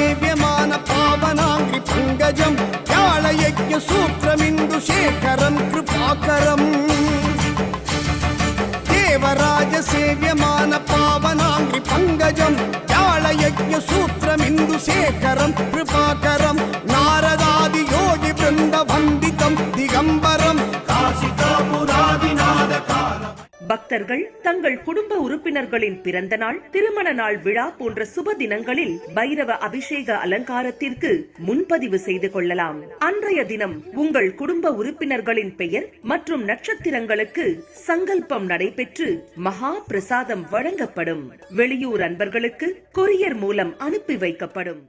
సేవ్యమాన పావనాంగ్రి పంకజం వ్యాళయజ్ఞ సూత్రమిందు శేఖరం కృపాకరం దేవరాజ సేవ్యమాన పావనాంగ్రి పంకజం వ్యాళయజ్ఞ సూత్రమిందు శేఖరం కృపాకరం నారదాది యోగి బృంద వందితం దిగంబరం కాశికాపురాదినాద కాలం. பக்தர்கள் தங்கள் குடும்ப உறுப்பினர்களின் பிறந்த நாள், திருமண நாள் விழா போன்ற சுப தினங்களில் பைரவ அபிஷேக அலங்காரத்திற்கு முன்பதிவு செய்து கொள்ளலாம். அன்றைய தினம் உங்கள் குடும்ப உறுப்பினர்களின் பெயர் மற்றும் நட்சத்திரங்களுக்கு சங்கல்பம் நடைபெற்று மகா பிரசாதம் வழங்கப்படும். வெளியூர் அன்பர்களுக்கு கொரியர் மூலம் அனுப்பி வைக்கப்படும்.